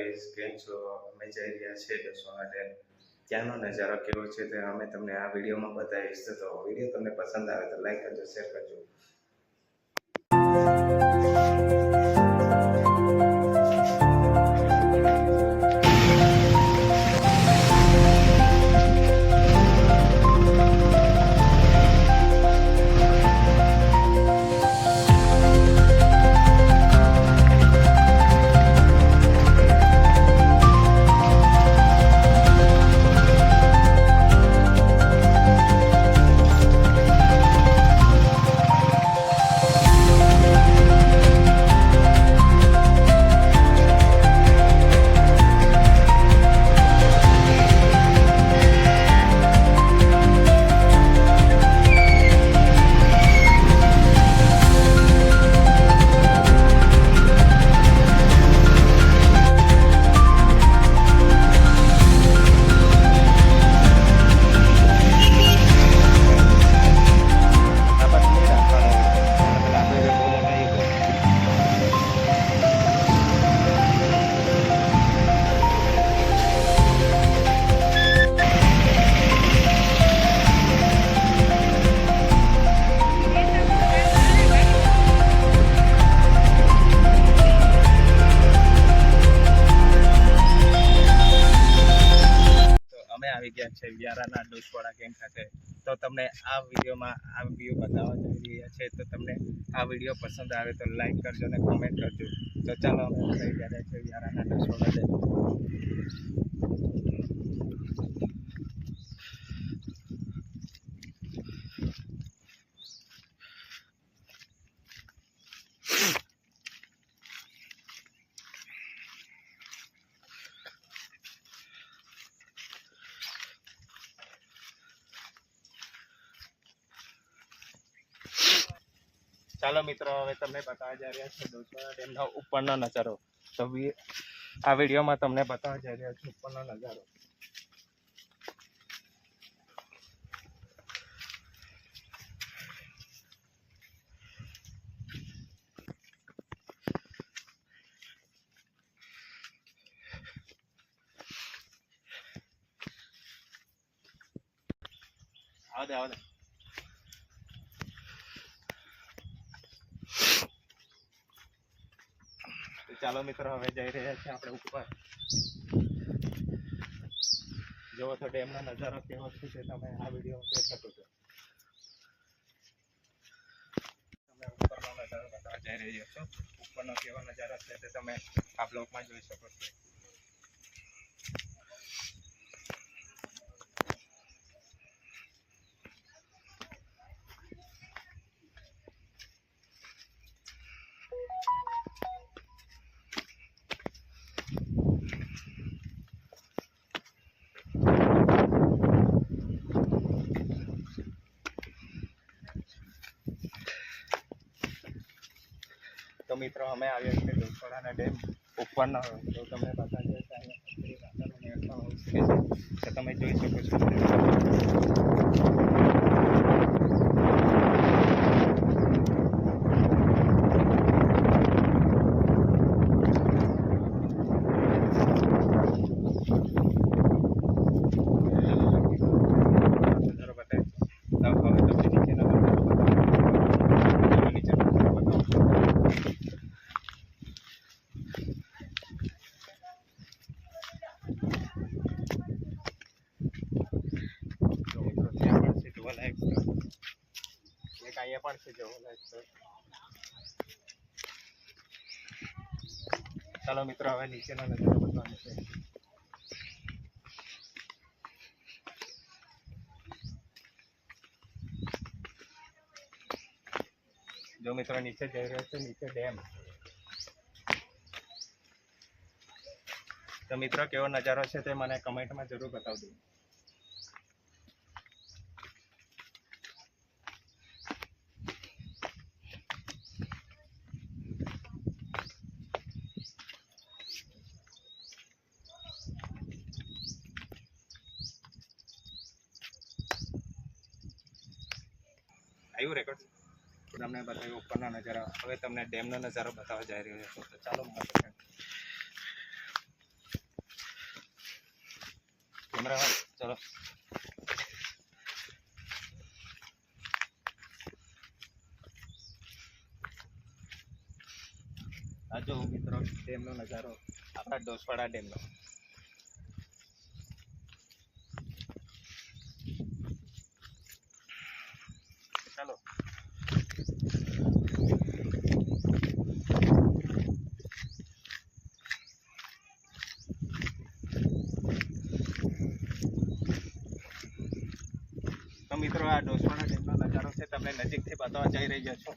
Guys, કેમ છો? અમે જઈ રહ્યા છીએ દસોના ડેમ. ત્યાંનો નજારો કેવો છે તે અમે તમને આ વિડીયોમાં બતાવીશ. તો વિડીયો તમને પસંદ આવે તો લાઈક કરજો, શેર કરજો. આવી ગયા છે વ્યારાના ડોસવાડા કેમ્પ ખાતે. તો તમને આ વિડીયોમાં આ વ્યૂ બતાવવા જઈ રહ્યા છે. તો તમને આ વિડીયો પસંદ આવે તો લાઈક કરજો અને કોમેન્ટ કરજો. તો ચાલો અમે જઈ રહ્યા છે વ્યારાના ડોસવાડા ડેમ. ચાલો મિત્રો, હવે તમને બતાવવા જઈ રહ્યા છે ડોસવાડા ડેમનો ઉપરનો નજારો. તો આ વિડીયોમાં તમને બતાવવા જઈ રહ્યા છે ઉપરનો નજારો. આવો દે ચાલો મિત્રો, હવે જઈ રહ્યા છીએ આપણે ઉપર. જોવો તો ડેમનો નજારો કેવો છે તે તમે આ વિડીયો જોઈ શકો છો. તમે ઉપરનો નજારો બતાવવા જઈ રહ્યા છો. ઉપરનો કેવો નજારો છે તે તમે આ બ્લોગમાં જોઈ શકો છો. તો મિત્રો, અમે આવ્યા છીએ ડોસવાડાના ડેમ ઉપરનો. તો તમને બતાવીએ કે અહીંયા તો તમે જોઈ શકો છો. અહીંયા પણ છે જોવાલાયક. ચાલો મિત્રો, હવે નીચેનો નજારો બતાવવાનો છે. જો મિત્રો, નીચે જઈ રહ્યો છે, નીચે ડેમ. તો મિત્રો, કેવો નજારો છે તે મને કમેન્ટમાં જરૂર બતાવજો. આવ્યું રેકોર્ડ? તમને બતાવ્યું ઉપરના નજારા. હવે તમને ડેમનો નજારો બતાવવા જઈ રહ્યો છે. તો ચાલો કેમેરા ચલો આ જો મિત્રો ડેમનો નજારો આપણા ડોસવાડા ડેમનો ચાલો તો મિત્રો આ ડોસવાડા ડેમનો નજારો છે તમને નજીકથી બતાવવા જઈ રહ્યા છો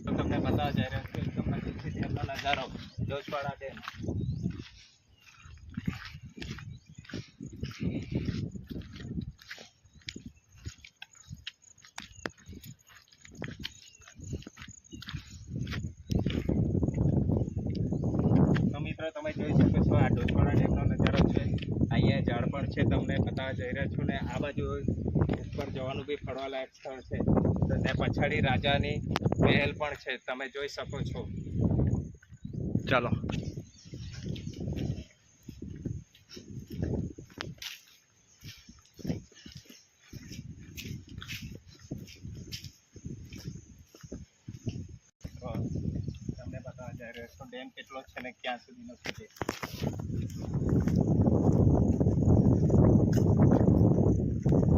તમને બતાવવા જઈ રહ્યો છું એકદમ નજીકથી ડેમનો નજારો ડોસવાડા ડેમ તો મિત્રો તમે જોઈ શકો છો આ ડોસવાડા ડેમનો નજારો છે અહીંયા ઝાડ પણ છે તમને બતાવવા જઈ રહ્યો છું ને આ બાજુ ઉપર જવાનું બી ફરવાલાયક સ્થળ છે તો ત્યાં પછાડી રાજાની મહેલ પણ છે તમે જોઈ શકો છો ચાલો તમને બતાવવા જઈ રહ્યો છું ડેમ કેટલો છે ને ક્યાં સુધીનો છે તે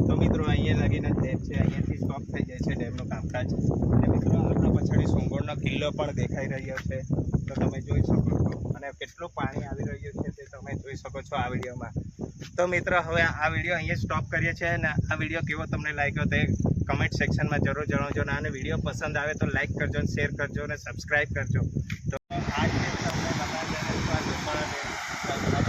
તો મિત્રો અહીંયા લાગીને ડેમ છે અહીંયાથી સ્ટોપ થઈ જાય છે ડેમનું કામકાજ અને મિત્રો આપણા પછાડી સોંગોળનો કિલ્લો પણ દેખાઈ રહ્યો છે તો તમે જોઈ શકો છો અને કેટલું પાણી આવી રહ્યું છે તે તમે જોઈ શકો છો આ વિડીયોમાં તો મિત્રો હવે આ વિડીયો અહીંયા સ્ટોપ કરીએ છીએ અને આ વિડીયો કેવો તમને લાગ્યો તે કમેન્ટ સેક્શનમાં જરૂર જણાવજો અને વિડીયો પસંદ આવે તો લાઈક કરજો અને શેર કરજો અને સબસ્ક્રાઈબ કરજો તો આ તમને બતાવી